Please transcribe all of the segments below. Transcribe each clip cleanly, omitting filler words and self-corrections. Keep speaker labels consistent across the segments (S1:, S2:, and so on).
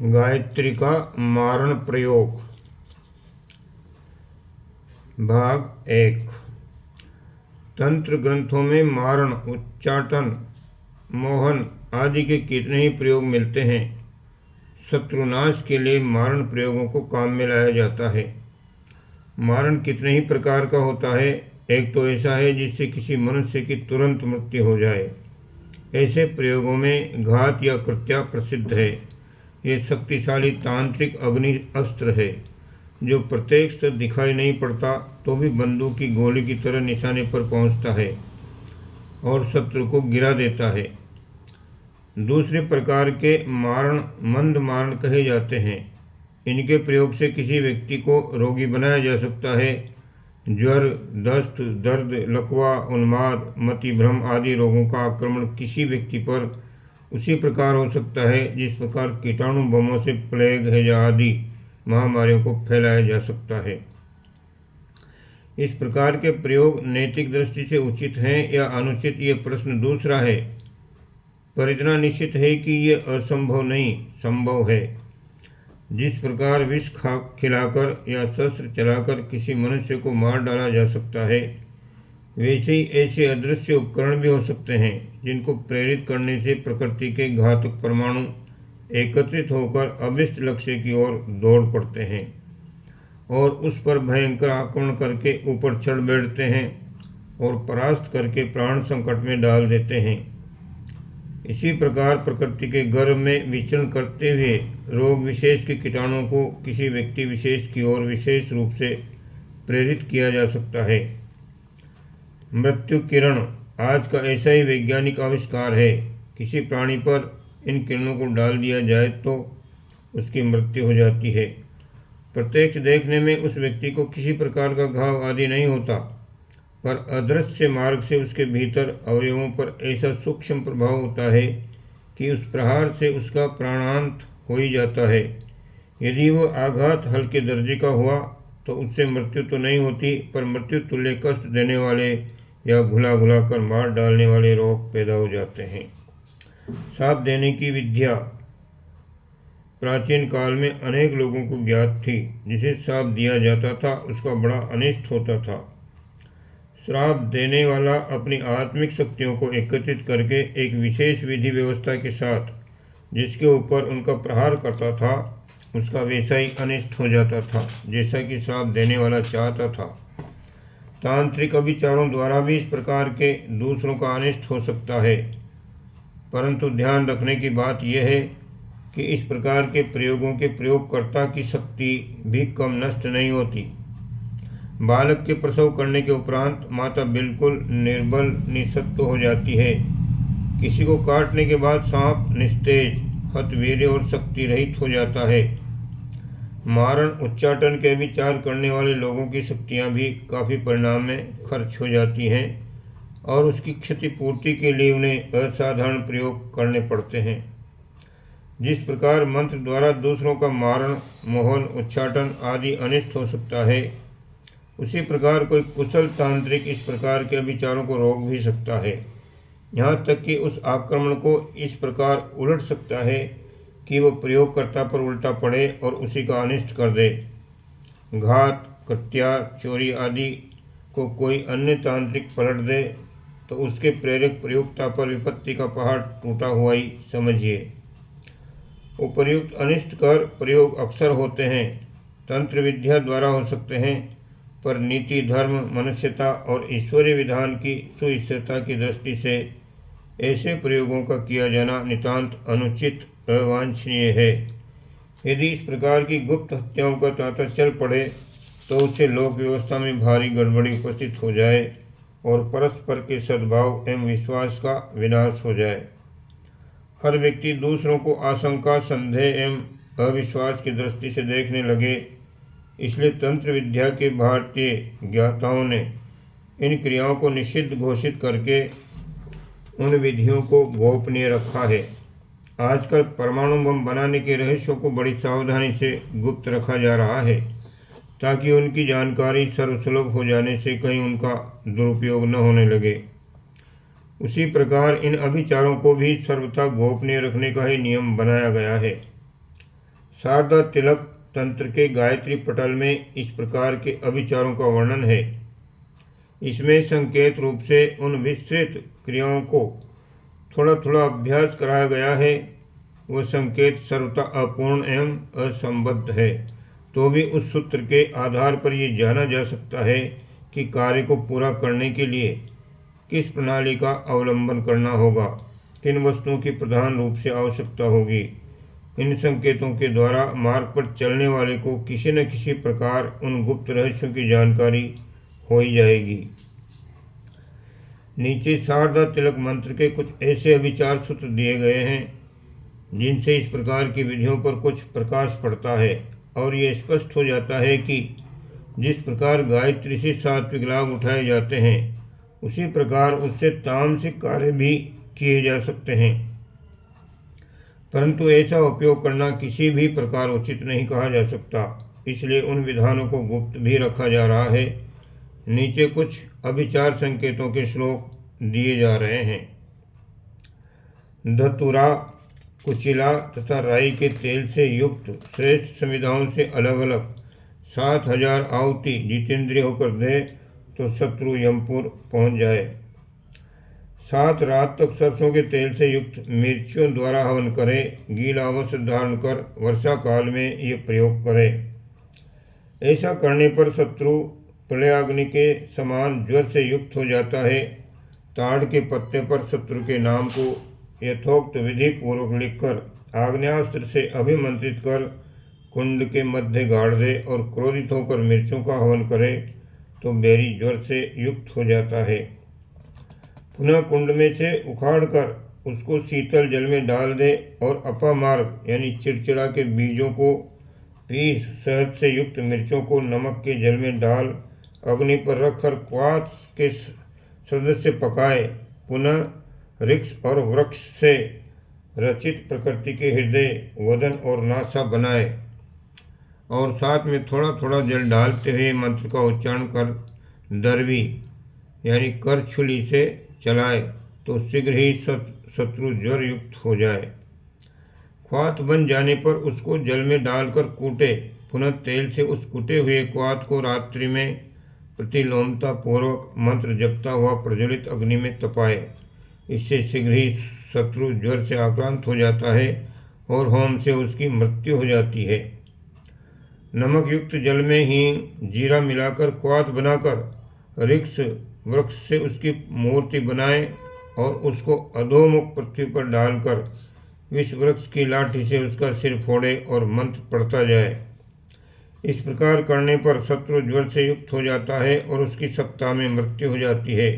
S1: गायत्री का मारण प्रयोग। भाग 1। तंत्र ग्रंथों में मारण, उच्चाटन, मोहन आदि के कितने ही प्रयोग मिलते हैं। शत्रुनाश के लिए मारण प्रयोगों को काम में लाया जाता है। मारण कितने ही प्रकार का होता है। एक तो ऐसा है जिससे किसी मनुष्य की तुरंत मृत्यु हो जाए। ऐसे प्रयोगों में घात या कृत्या प्रसिद्ध है। ये शक्तिशाली तांत्रिक अग्नि अस्त्र है जो प्रत्यक्ष से दिखाई नहीं पड़ता तो भी बंदूक की गोली की तरह निशाने पर पहुंचता है और शत्रु को गिरा देता है। दूसरे प्रकार के मारण मंद मारण कहे जाते हैं। इनके प्रयोग से किसी व्यक्ति को रोगी बनाया जा सकता है। ज्वर, दस्त, दर्द, लकवा, उन्माद, मतिभ्रम आदि रोगों का आक्रमण किसी व्यक्ति पर उसी प्रकार हो सकता है जिस प्रकार कीटाणु बमों से प्लेग, हैजा आदि महामारियों को फैलाया जा सकता है। इस प्रकार के प्रयोग नैतिक दृष्टि से उचित हैं या अनुचित, ये प्रश्न दूसरा है, पर इतना निश्चित है कि ये असंभव नहीं, संभव है। जिस प्रकार विष खिलाकर या शस्त्र चलाकर किसी मनुष्य को मार डाला जा सकता है, वैसे ही ऐसे अदृश्य उपकरण भी हो सकते हैं जिनको प्रेरित करने से प्रकृति के घातक परमाणु एकत्रित होकर अभिष्ट लक्ष्य की ओर दौड़ पड़ते हैं और उस पर भयंकर आक्रमण करके ऊपर चढ़ बैठते हैं और परास्त करके प्राण संकट में डाल देते हैं। इसी प्रकार प्रकृति के गर्भ में विचरण करते हुए रोग विशेष के कीटाणुओं को किसी व्यक्ति विशेष की ओर विशेष रूप से प्रेरित किया जा सकता है। मृत्यु किरण आज का ऐसा ही वैज्ञानिक आविष्कार है। किसी प्राणी पर इन किरणों को डाल दिया जाए तो उसकी मृत्यु हो जाती है। प्रत्यक्ष देखने में उस व्यक्ति को किसी प्रकार का घाव आदि नहीं होता, पर अदृश्य मार्ग से उसके भीतर अवयवों पर ऐसा सूक्ष्म प्रभाव होता है कि उस प्रहार से उसका प्राणांत हो ही जाता है। यदि वह आघात हल्के दर्जे का हुआ तो उससे मृत्यु तो नहीं होती, पर मृत्यु तुल्य कष्ट देने वाले या घुला घुला कर मार डालने वाले रोग पैदा हो जाते हैं। साप देने की विद्या प्राचीन काल में अनेक लोगों को ज्ञात थी। जिसे श्राप दिया जाता था उसका बड़ा अनिष्ट होता था। श्राप देने वाला अपनी आत्मिक शक्तियों को एकत्रित करके एक विशेष विधि व्यवस्था के साथ जिसके ऊपर उनका प्रहार करता था उसका वैसा ही अनिष्ट हो जाता था जैसा कि श्राप देने वाला चाहता था। तांत्रिक अभिचारों द्वारा भी इस प्रकार के दूसरों का अनिष्ट हो सकता है, परंतु ध्यान रखने की बात यह है कि इस प्रकार के प्रयोगों के प्रयोगकर्ता की शक्ति भी कम नष्ट नहीं होती। बालक के प्रसव करने के उपरांत माता बिल्कुल निर्बल निःशक्त हो जाती है। किसी को काटने के बाद सांप निस्तेज, हतवीर्य और शक्ति रहित हो जाता है। मारण उच्चाटन के विचार करने वाले लोगों की शक्तियाँ भी काफ़ी परिणाम में खर्च हो जाती हैं और उसकी क्षतिपूर्ति के लिए उन्हें असाधारण प्रयोग करने पड़ते हैं। जिस प्रकार मंत्र द्वारा दूसरों का मारण, मोहन, उच्चाटन आदि अनिष्ट हो सकता है, उसी प्रकार कोई कुशल तांत्रिक इस प्रकार के विचारों को रोक भी सकता है। यहाँ तक कि उस आक्रमण को इस प्रकार उलट सकता है कि वह प्रयोगकर्ता पर उल्टा पड़े और उसी का अनिष्ट कर दे। घात, कृत्या, चोरी आदि को कोई अन्य तांत्रिक पलट दे तो उसके प्रेरक प्रयोक्ता पर विपत्ति का पहाड़ टूटा हुआ ही समझिए। उपर्युक्त अनिष्ट कर प्रयोग अक्सर होते हैं, तंत्र विद्या द्वारा हो सकते हैं, पर नीति, धर्म, मनुष्यता और ईश्वरीय विधान की सुस्थिरता की दृष्टि से ऐसे प्रयोगों का किया जाना नितांत अनुचित, अवांछनीय है। यदि इस प्रकार की गुप्त हत्याओं का तांता चल पड़े तो उससे लोक व्यवस्था में भारी गड़बड़ी उपस्थित हो जाए और परस्पर के सद्भाव एवं विश्वास का विनाश हो जाए। हर व्यक्ति दूसरों को आशंका, संदेह एवं अविश्वास की दृष्टि से देखने लगे। इसलिए तंत्र विद्या के भारतीय ज्ञाताओं ने इन क्रियाओं को निषिद्ध घोषित करके उन विधियों को गोपनीय रखा है। आजकल परमाणु बम बनाने के रहस्यों को बड़ी सावधानी से गुप्त रखा जा रहा है ताकि उनकी जानकारी सर्वसुलभ हो जाने से कहीं उनका दुरुपयोग न होने लगे। उसी प्रकार इन अभिचारों को भी सर्वथा गोपनीय रखने का ही नियम बनाया गया है। शारदा तिलक तंत्र के गायत्री पटल में इस प्रकार के अभिचारों का वर्णन है। इसमें संकेत रूप से उन विस्तृत क्रियाओं को थोड़ा थोड़ा अभ्यास कराया गया है। वह संकेत सर्वथा अपूर्ण एवं असंबद्ध है, तो भी उस सूत्र के आधार पर ये जाना जा सकता है कि कार्य को पूरा करने के लिए किस प्रणाली का अवलंबन करना होगा, किन वस्तुओं की प्रधान रूप से आवश्यकता होगी। इन संकेतों के द्वारा मार्ग पर चलने वाले को किसी न किसी प्रकार उन गुप्त रहस्यों की जानकारी हो ही जाएगी। नीचे शारदा तिलक मंत्र के कुछ ऐसे अभिचार सूत्र दिए गए हैं जिनसे इस प्रकार की विधियों पर कुछ प्रकाश पड़ता है और ये स्पष्ट हो जाता है कि जिस प्रकार गायत्री से सात्विक लाभ उठाए जाते हैं, उसी प्रकार उससे तामसिक कार्य भी किए जा सकते हैं, परंतु ऐसा उपयोग करना किसी भी प्रकार उचित नहीं कहा जा सकता। इसलिए उन विधानों को गुप्त भी रखा जा रहा है। नीचे कुछ अभिचार संकेतों के श्लोक दिए जा रहे हैं। धतूरा, कुचिला तथा राई के तेल से युक्त श्रेष्ठ संविधाओं से अलग अलग 7000 आहुति जितेंद्रिय होकर दे तो शत्रु यमपुर पहुंच जाए। 7 रात तक सरसों के तेल से युक्त मिर्चियों द्वारा हवन करे। गीला वस्त्र धारण कर वर्षा काल में ये प्रयोग करे। ऐसा करने पर शत्रु प्रलयाग्नि के समान ज्वर से युक्त हो जाता है। ताड़ के पत्ते पर शत्रु के नाम को यथोक्त विधि पूर्वक लिखकर आग्नेयास्त्र से अभिमंत्रित कर कुंड के मध्य गाड़ दे और क्रोधित होकर मिर्चों का हवन करे तो बैरी ज्वर से युक्त हो जाता है। पुनः कुंड में से उखाड़कर उसको शीतल जल में डाल दे और अपामार्ग यानी चिड़चिड़ा के बीजों को पीस शहद से युक्त मिर्चों को नमक के जल में डाल अग्नि पर रखकर क्वाथ के सदस्य पकाए। पुनः वृक्ष और वृक्ष से रचित प्रकृति के हृदय, वदन और नासा बनाए और साथ में थोड़ा थोड़ा जल डालते हुए मंत्र का उच्चारण कर दरवी यानी करछुली से चलाए तो शीघ्र ही शत्रु ज्वर युक्त हो जाए। क्वाथ बन जाने पर उसको जल में डालकर कूटे। पुनः तेल से उस कूटे हुए क्वाथ को रात्रि में प्रतिलोमता पूर्वक मंत्र जपता हुआ प्रज्वलित अग्नि में तपाए। इससे शीघ्र ही शत्रु ज्वर से आक्रांत हो जाता है और होम से उसकी मृत्यु हो जाती है। नमक युक्त जल में ही जीरा मिलाकर क्वाथ बनाकर वृक्ष से उसकी मूर्ति बनाए और उसको अधोमुख पृथ्वी पर डालकर विष वृक्ष की लाठी से उसका सिर फोड़े और मंत्र पढ़ता जाए। इस प्रकार करने पर शत्रु ज्वर से युक्त हो जाता है और उसकी सप्ताह में मृत्यु हो जाती है।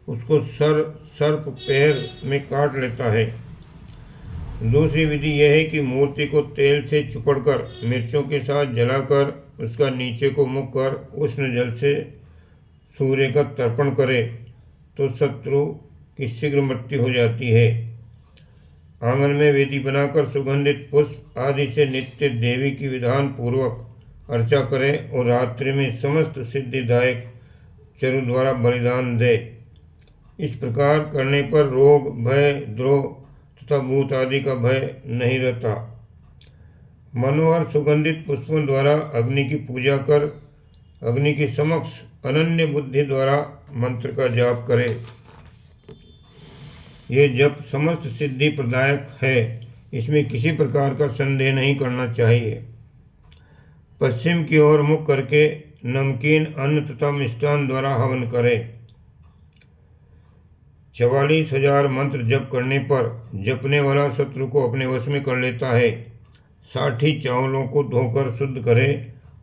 S1: उसको सर्प पैर में काट लेता है। दूसरी विधि यह है कि मूर्ति को तेल से चुपड़कर मिर्चों के साथ जलाकर उसका नीचे को मुख कर उष्ण जल से सूर्य का तर्पण करे तो शत्रु की शीघ्र मृत्यु हो जाती है। आंगन में वेदी बनाकर सुगंधित पुष्प आदि से नित्य देवी की विधान पूर्वक अर्चा करें और रात्रि में समस्त सिद्धिदायक चरु द्वारा बलिदान दे। इस प्रकार करने पर रोग, भय, द्रोह तथा भूत आदि का भय नहीं रहता। मनोहर सुगंधित पुष्पों द्वारा अग्नि की पूजा कर अग्नि के समक्ष अनन्य बुद्धि द्वारा मंत्र का जाप करे। ये जप समस्त सिद्धि प्रदायक है, इसमें किसी प्रकार का संदेह नहीं करना चाहिए। पश्चिम की ओर मुख करके नमकीन अन्न तथा मिष्टान द्वारा हवन करे। 44,000 मंत्र जप करने पर जपने वाला शत्रु को अपने वश में कर लेता है। 60 चावलों को धोकर शुद्ध करे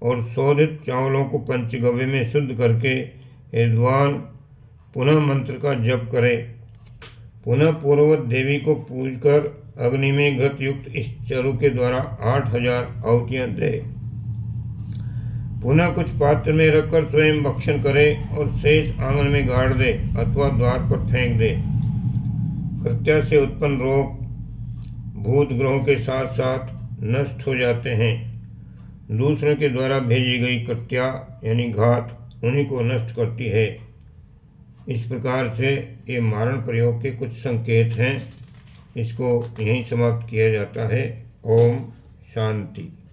S1: और शोधित चावलों को पंचगव्य में शुद्ध करके यजमान पुनः मंत्र का जप करे। पुनः पूर्ववत देवी को पूजकर अग्नि में घृत युक्त इस चरु के द्वारा 8,000 आहुतियाँ दे। पुनः कुछ पात्र में रखकर स्वयं भक्षण करे और शेष आंगन में गाड़ दे अथवा द्वार पर फेंक दे। कृत्या से उत्पन्न रोग भूत ग्रहों के साथ साथ नष्ट हो जाते हैं। दूसरों के द्वारा भेजी गई कृत्या यानी घात उन्हीं को नष्ट करती है। इस प्रकार से ये मारण प्रयोग के कुछ संकेत हैं। इसको यहीं समाप्त किया जाता है। ओम शांति।